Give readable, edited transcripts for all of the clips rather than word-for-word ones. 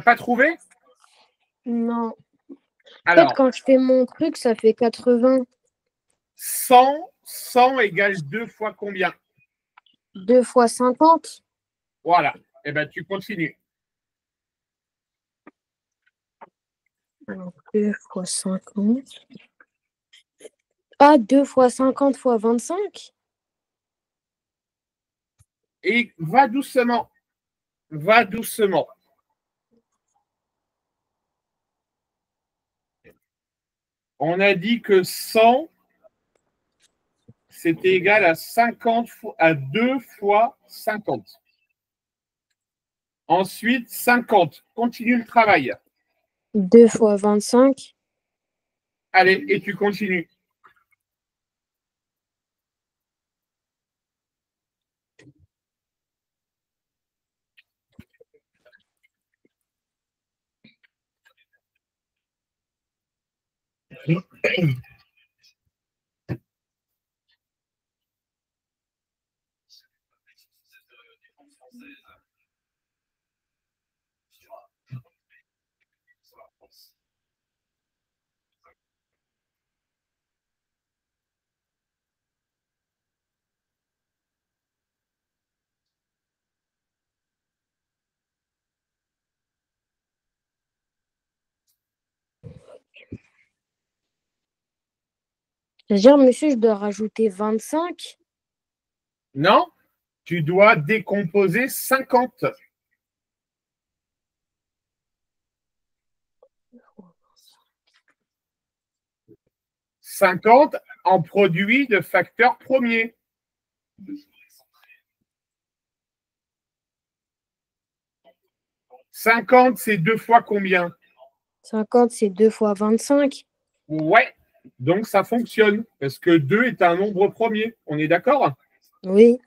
n'as pas trouvé? Non. Alors, Peut-être quand je fais mon truc, ça fait 80. 100 égale 2 fois combien? 2 fois 50. Voilà. Eh bien, tu continues. Alors, 2 fois 50. Ah, 2 fois 50 fois 25. Et va doucement. Va doucement. On a dit que 100, c'était égal à 50 à 2 fois 50. Ensuite, 50. Continue le travail. 2 fois 25. Allez, et tu continues. C'est-à-dire, monsieur, je dois rajouter 25. Non, tu dois décomposer 50. 50 en produit de facteur premier. 50, c'est 2 fois combien? 50, c'est 2 fois 25. Ouais, donc ça fonctionne, parce que 2 est un nombre premier. On est d'accord? Oui,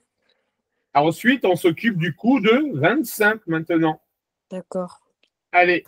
Ensuite, on s'occupe du coup de 25 maintenant. d'accord. Allez.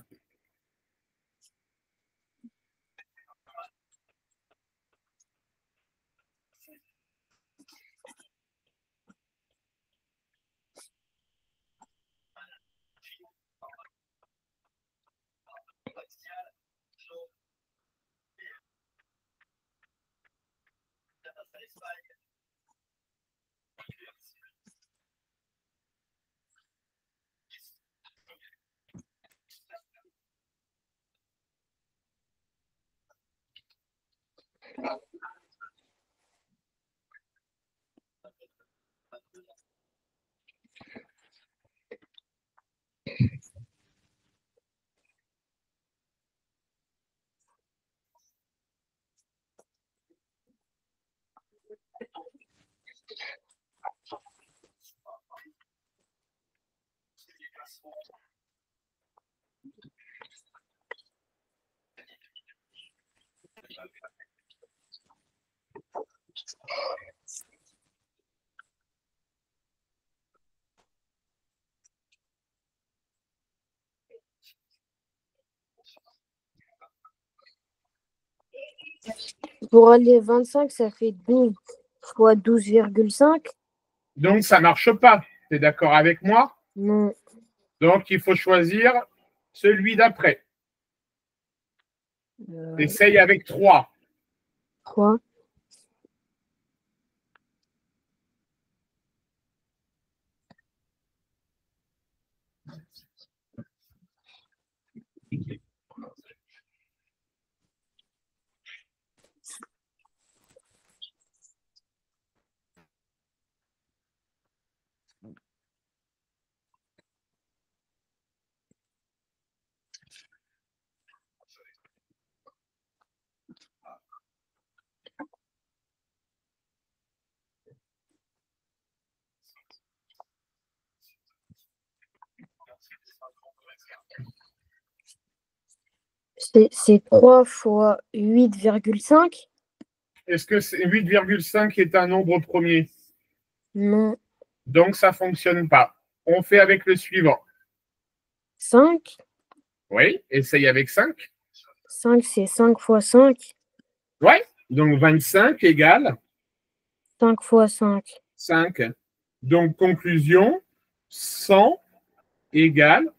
Pour aller 25, ça fait 12 fois 12,5. Donc, ça ne marche pas. Tu es d'accord avec moi? Non. Donc, il faut choisir celui d'après. Essaye avec 3. 3. C'est 3 fois 8,5. Est-ce que 8,5 est un nombre premier? Non. Donc, ça ne fonctionne pas. On fait avec le suivant. 5. Oui, essaye avec 5. 5, c'est 5 fois 5. Oui, donc 25 égale 5 fois 5. 5. Donc, conclusion, 100 égale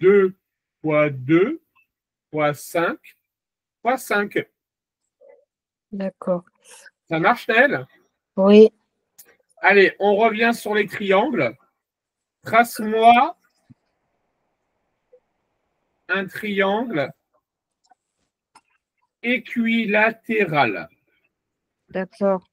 2 fois 2 fois 5 fois 5. D'accord. Ça marche, Naël? Oui. Allez, on revient sur les triangles. Trace-moi un triangle équilatéral. D'accord.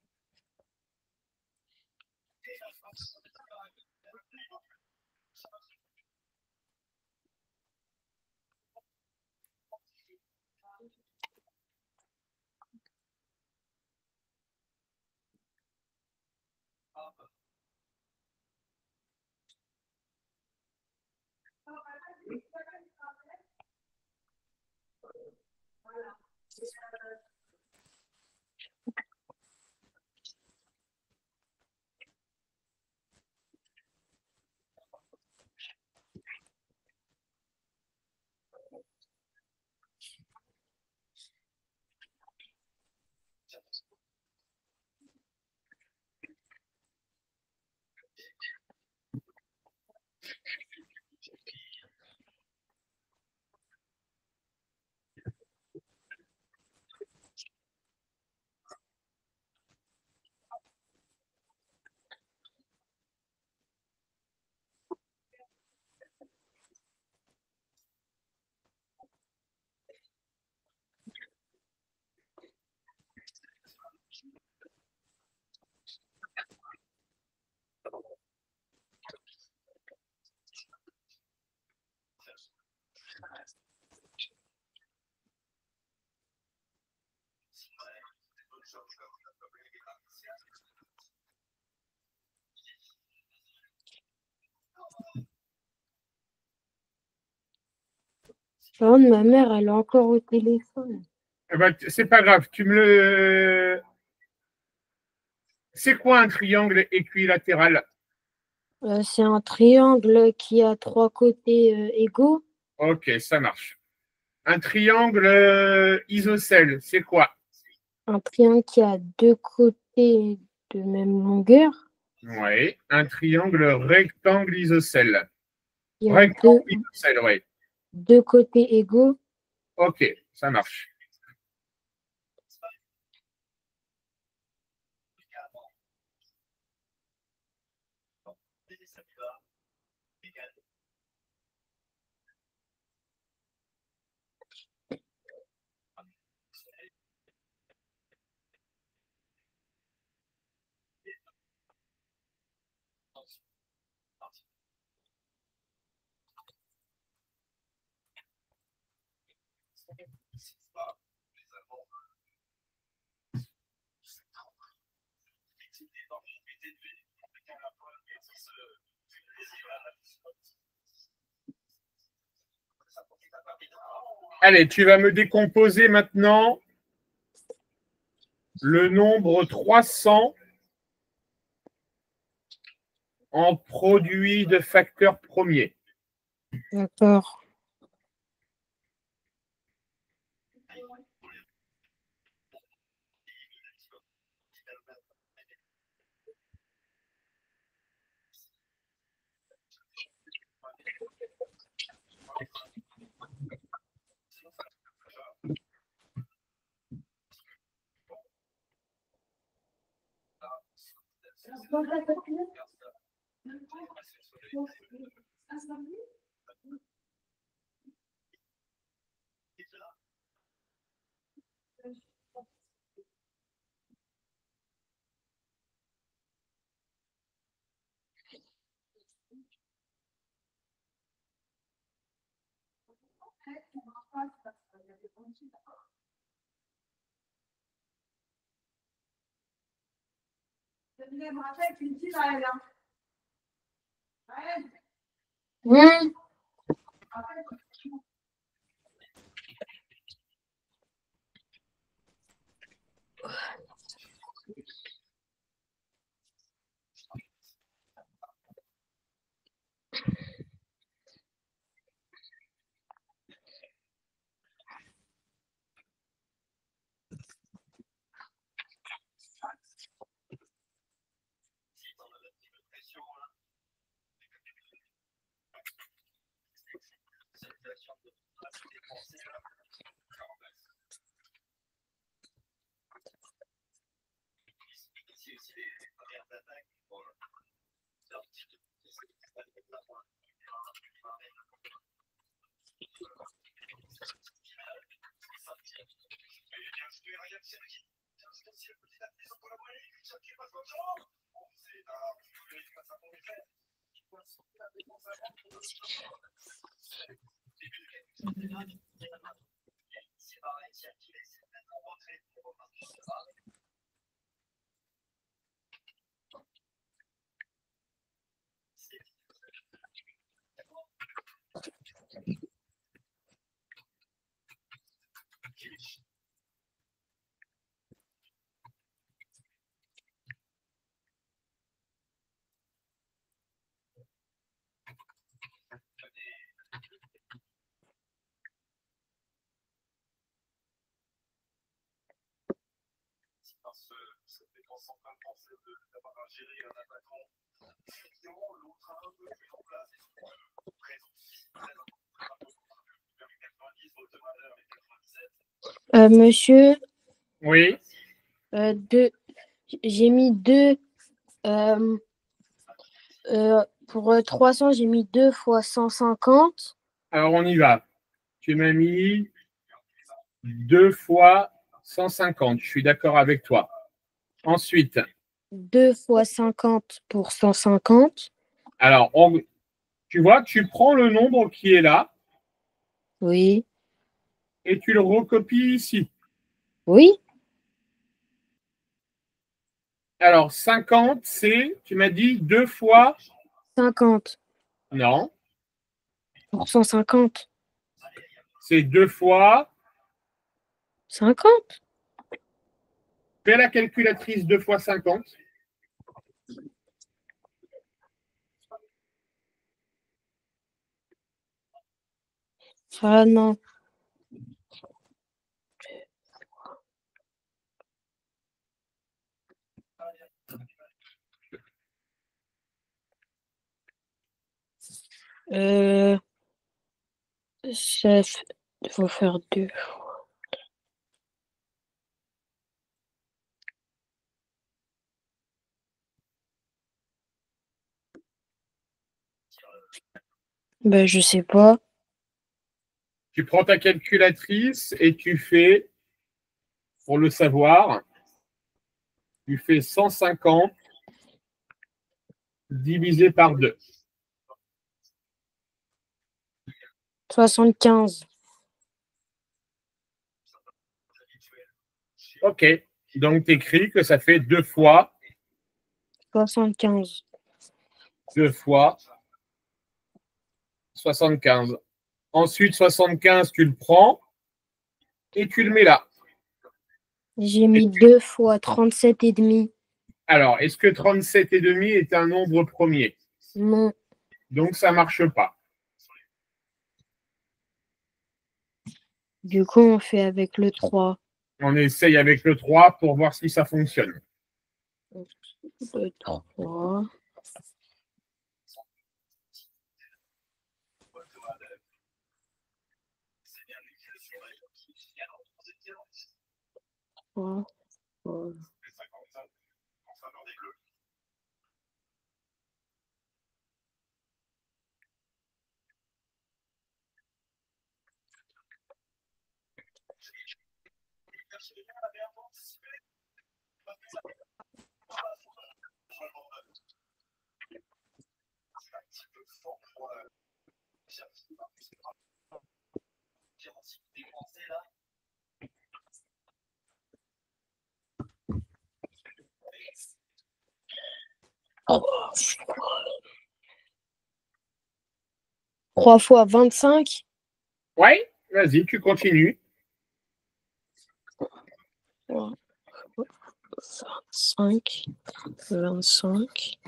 Par contre, ma mère, elle est encore au téléphone. Eh ben, c'est pas grave. Tu me le. C'est quoi un triangle équilatéral? C'est un triangle qui a trois côtés égaux. Ok, ça marche. Un triangle isocèle, c'est quoi? Un triangle qui a deux côtés de même longueur. Oui. Un triangle rectangle isocèle. Il y a Rectangle isocèle, oui. deux côtés égaux. Ok, ça marche. Allez, tu vas me décomposer maintenant le nombre 300 en produit de facteurs premiers. D'accord. Mmh. Monsieur, Oui. j'ai mis deux. Pour 300, j'ai mis 2 fois 150. Alors, on y va. Tu m'as mis 2 fois 150. Je suis d'accord avec toi. Ensuite, 2 fois 50 pour 150. alors, tu vois, tu prends le nombre qui est là Oui. et tu le recopies ici. Oui. Alors, 50, c'est, tu m'as dit 2 fois. 50 Non, pour 150. c'est 2 fois. 50. Fais la calculatrice 2 fois 50. Ah non. Chef, il faut faire 2. Ben, je sais pas. Tu prends ta calculatrice et tu fais, pour le savoir, tu fais 150 divisé par 2. 75. OK. Donc, tu écris que ça fait 2 fois 75. 2 fois 75. Ensuite, 75, tu le prends et tu le mets là. J'ai mis 2 fois 37 et demi. Alors, est-ce que 37,5 est un nombre premier? Non. Donc, ça ne marche pas. Du coup, on fait avec le 3. On essaye avec le 3 pour voir si ça fonctionne. Le 3. Oh. 3 fois 25. Oui, vas-y, tu continues. 25. 25.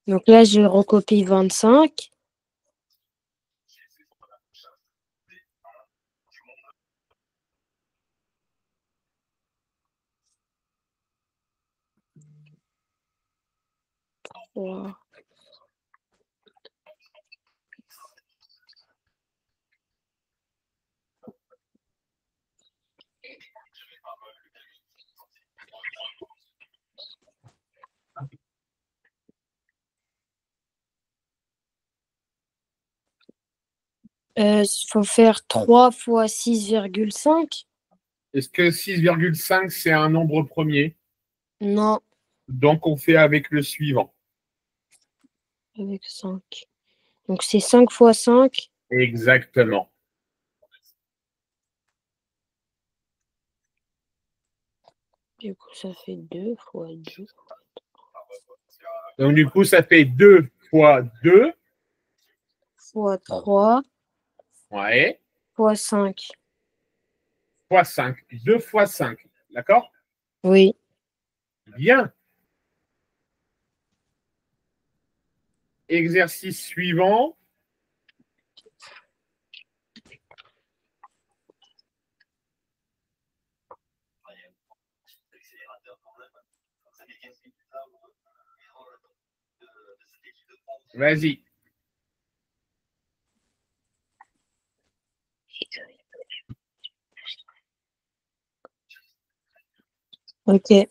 Donc là, je recopie 25. Wow. Faut faire 3 fois 6,5. Est-ce que 6,5, c'est un nombre premier? Non, Donc, on fait avec le suivant. avec 5. Donc c'est 5 fois 5. Exactement. Du coup, ça fait 2 fois 2 Donc, du coup, ça fait 2 fois 2. fois 3 Ouais. fois 5. Fois 5. 2 fois 5. D'accord? Oui. Bien. Exercice suivant. Vas-y. Ok.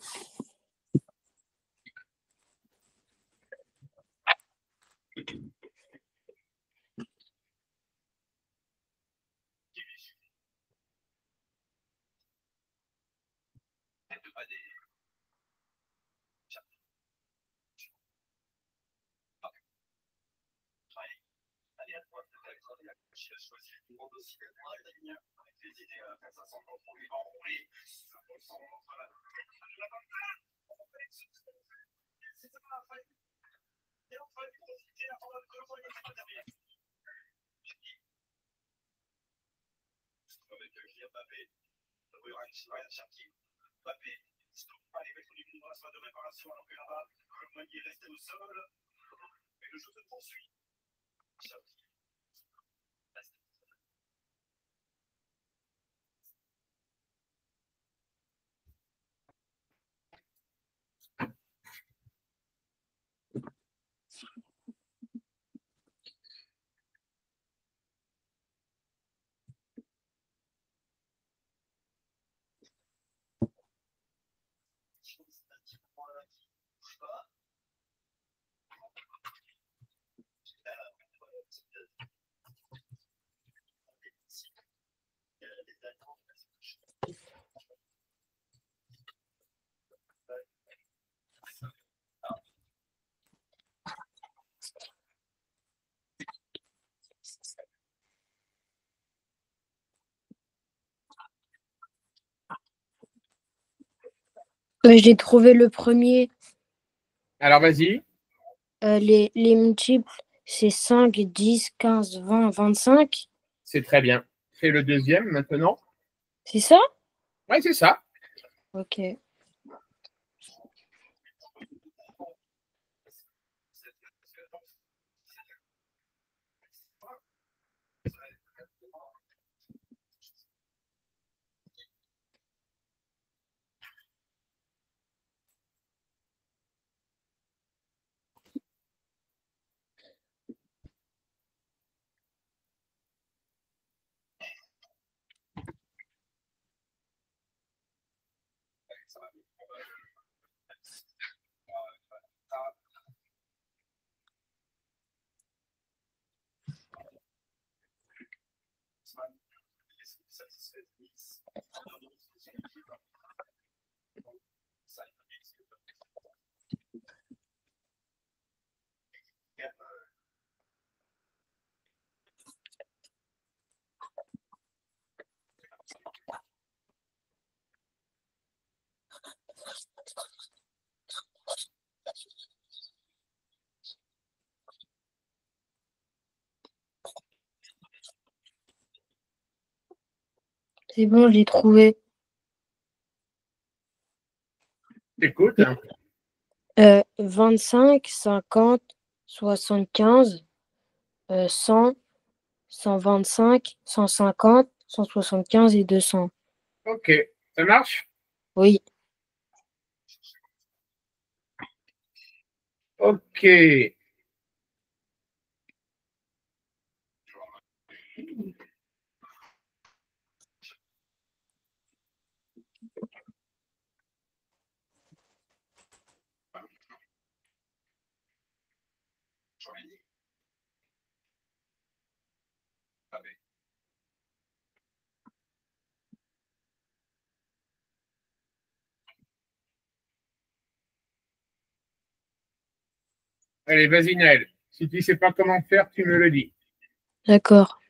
J'ai trouvé le premier. Alors, vas-y. Les multiples, c'est 5, 10, 15, 20, 25. C'est très bien. Fais le deuxième maintenant. C'est ça? Ouais, c'est ça. Ok. C'est bon, j'ai trouvé. Écoute. 25, 50, 75, 100, 125, 150, 175 et 200. Ok. Ça marche? Oui. Ok. Allez, vas-y, Naël. Si tu ne sais pas comment faire, tu me le dis. D'accord.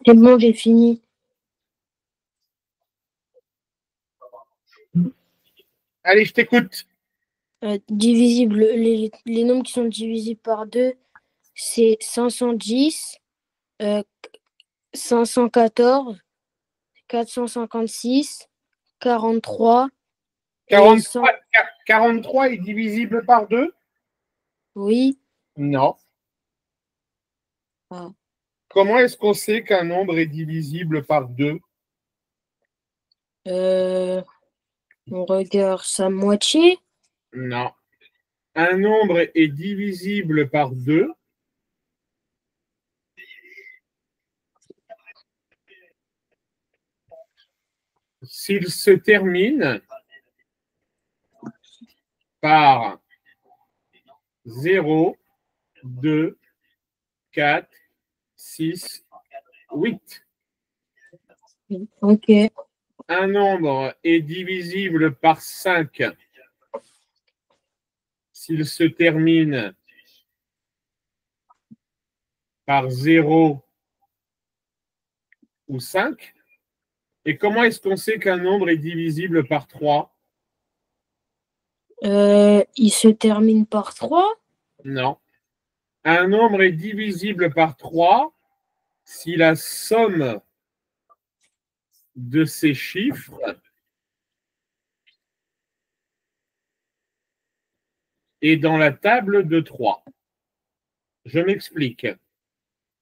C'est bon, j'ai fini. Allez, je t'écoute. Divisible, les nombres qui sont divisibles par 2, c'est 510, 514, 456, 43 et 100. 43 est divisible par 2? Oui. Non. Ah. Comment est-ce qu'on sait qu'un nombre est divisible par 2? On regarde sa moitié. Non. Un nombre est divisible par 2 s'il se termine par 0, 2, 4, 6, 8. Ok. Un nombre est divisible par 5 s'il se termine par 0 ou 5. Et comment est-ce qu'on sait qu'un nombre est divisible par 3? Il se termine par 3? Non. Un nombre est divisible par 3 si la somme de ces chiffres est dans la table de 3. Je m'explique.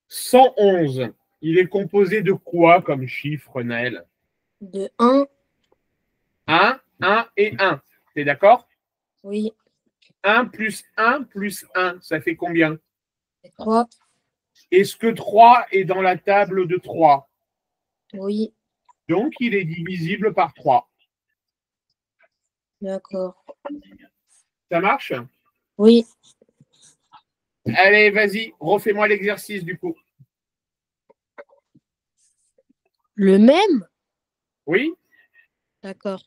111, il est composé de quoi comme chiffre, Naël? De 1, 1, 1 et 1. T'es d'accord? oui. 1 plus 1 plus 1, ça fait combien? 3, Est-ce que 3 est dans la table de 3? oui. Donc, il est divisible par 3. D'accord. Ça marche? Oui. Allez, vas-y, refais-moi l'exercice du coup. Le même? Oui? D'accord.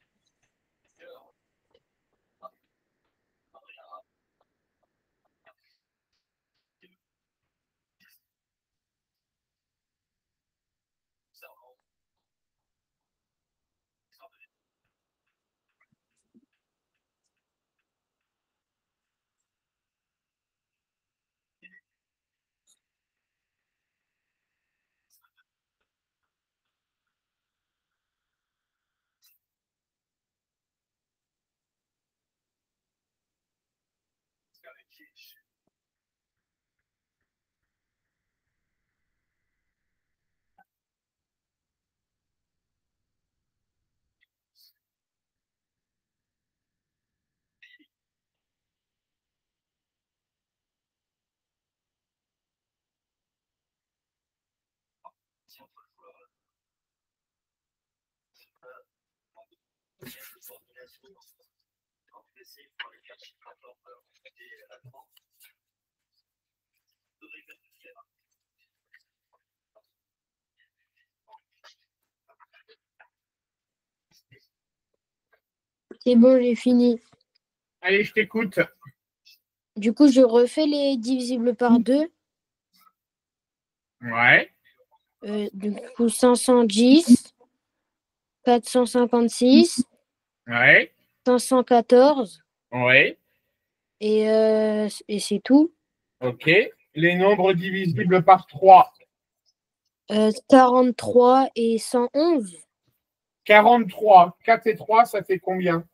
C'est bon, j'ai fini. Allez, je t'écoute. Du coup, je refais les divisibles par 2. Ouais, Du coup, 510, 456, ouais, 514 ouais. et c'est tout. OK. Les nombres divisibles par 3. 43 et 111, 43. 4 et 3, ça fait combien?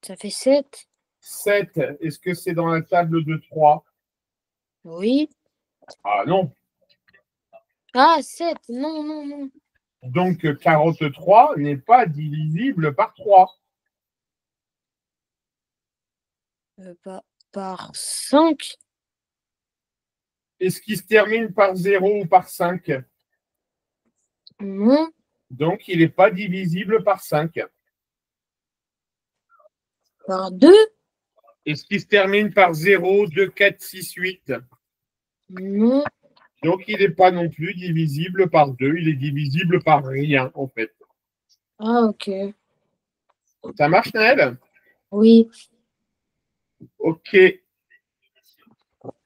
ça fait 7. 7. Est-ce que c'est dans la table de 3? Oui. Ah non. Ah, 7. Non, non, non. Donc 43 n'est pas divisible par 3. Par 5. Est-ce qu'il se termine par 0 ou par 5? Non. Donc il n'est pas divisible par 5. Par 2. Est-ce qu'il se termine par 0, 2, 4, 6, 8? Non. Donc il n'est pas non plus divisible par 2, il est divisible par rien en fait. Ah, ok. Ça marche, Naël? Oui. Ok.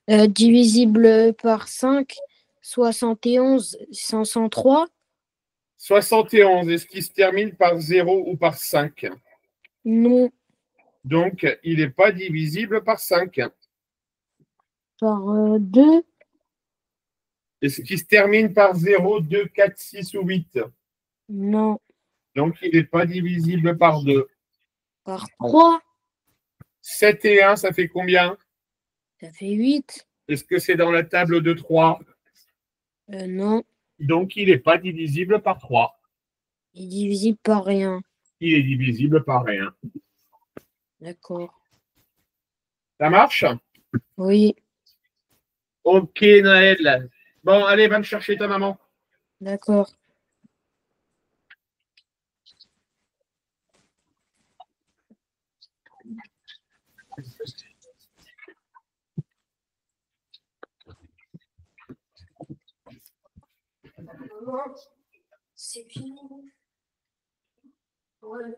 Divisible par 5, 71, 503. 71, est-ce qu'il se termine par 0 ou par 5? Non. Donc il n'est pas divisible par 5. Par 2. Est-ce qu'il se termine par 0, 2, 4, 6 ou 8? Non. Donc il n'est pas divisible par 2. Par 3. 7 et 1, ça fait combien? Ça fait 8. Est-ce que c'est dans la table de 3? Non. Donc il n'est pas divisible par 3. Il est divisible par rien. Il est divisible par rien. D'accord. Ça marche? Oui. Ok, Naël. Bon, allez, va me chercher ta maman. D'accord. C'est fini. Ouais.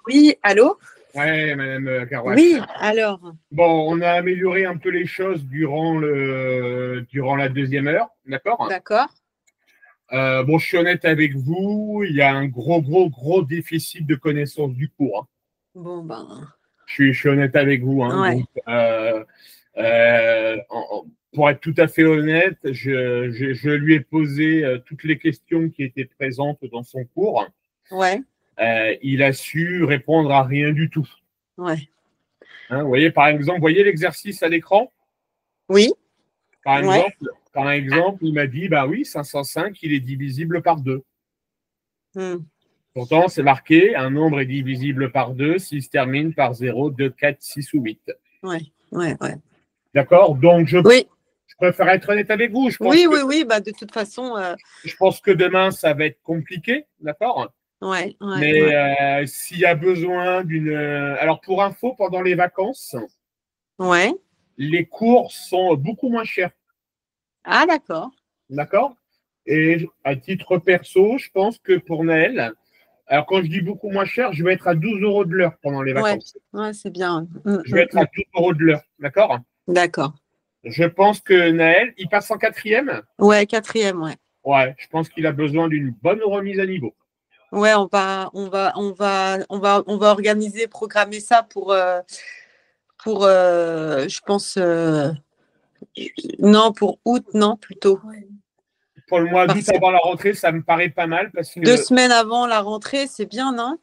Oui, allô? Ouais, Madame Carouache. Oui, alors, Bon, on a amélioré un peu les choses durant la deuxième heure, d'accord? d'accord. Bon, je suis honnête avec vous, il y a un gros déficit de connaissance du cours, hein. Bon, ben, Je suis honnête avec vous, hein. ouais, Donc, pour être tout à fait honnête, je lui ai posé toutes les questions qui étaient présentes dans son cours. ouais, Il a su répondre à rien du tout. ouais. Hein, vous voyez, par exemple, vous voyez l'exercice à l'écran? Oui, Par ouais. exemple, par exemple, il m'a dit, bah oui, 505, il est divisible par 2. Hmm. Pourtant, c'est marqué, un nombre est divisible par 2 s'il se termine par 0, 2, 4, 6 ou 8. Ouais, ouais, ouais. D'accord? Donc, Oui, je préfère être honnête avec vous. oui, oui, oui, bah, de toute façon, Je pense que demain, ça va être compliqué. D'accord? ouais, ouais, Mais ouais. s'il y a besoin d'une. Alors, pour info, pendant les vacances, Ouais. les cours sont beaucoup moins chers. Ah, d'accord. D'accord? Et à titre perso, je pense que pour Naël, alors quand je dis beaucoup moins cher, je vais être à 12 euros de l'heure pendant les Ouais, vacances. ouais, c'est bien. Je vais être à 12 euros de l'heure. D'accord? D'accord. Je pense que Naël, il passe en quatrième. Ouais, quatrième, ouais. Ouais, je pense qu'il a besoin d'une bonne remise à niveau. Ouais, on va organiser, programmer ça pour je pense, non, pour août, non, plutôt. Pour le mois d'août Parce que avant la rentrée, ça me paraît pas mal parce deux que semaines avant la rentrée, c'est bien, non?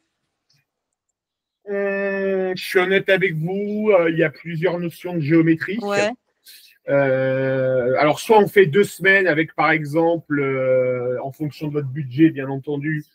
je suis honnête avec vous, il y a plusieurs notions de géométrie. Ouais, Alors, soit on fait 2 semaines avec, par exemple, en fonction de votre budget, bien entendu,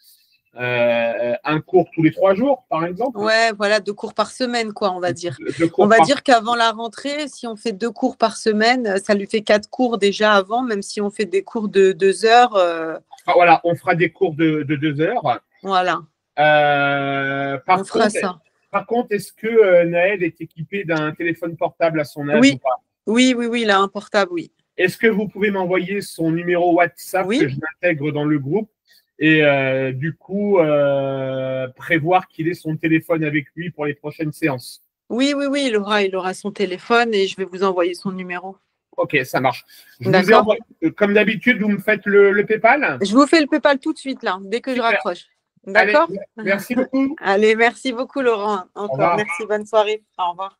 un cours tous les 3 jours, par exemple. ouais, voilà, 2 cours par semaine, quoi, on va dire. Deux On cours va par. dire qu'avant la rentrée, si on fait 2 cours par semaine, ça lui fait 4 cours déjà avant, même si on fait des cours de 2 heures. Ah, voilà, on fera des cours de 2 heures. Voilà, Euh, on par fera contre, ça. par contre, est-ce que Naël est équipé d'un téléphone portable à son âge ou Oui, pas? oui, oui, oui, là, un portable, oui. Est-ce que vous pouvez m'envoyer son numéro WhatsApp Oui, que je m'intègre dans le groupe et du coup prévoir qu'il ait son téléphone avec lui pour les prochaines séances? oui, oui, oui, il aura son téléphone et je vais vous envoyer son numéro. Ok, ça marche. Je vous ai D'accord? envoyé, comme d'habitude, vous me faites le PayPal? Je vous fais le PayPal tout de suite, là, dès que je Super. raccroche. Allez, D'accord? merci beaucoup. Allez, merci beaucoup, Laurent. Au Encore, revoir. merci, bonne soirée. Au revoir.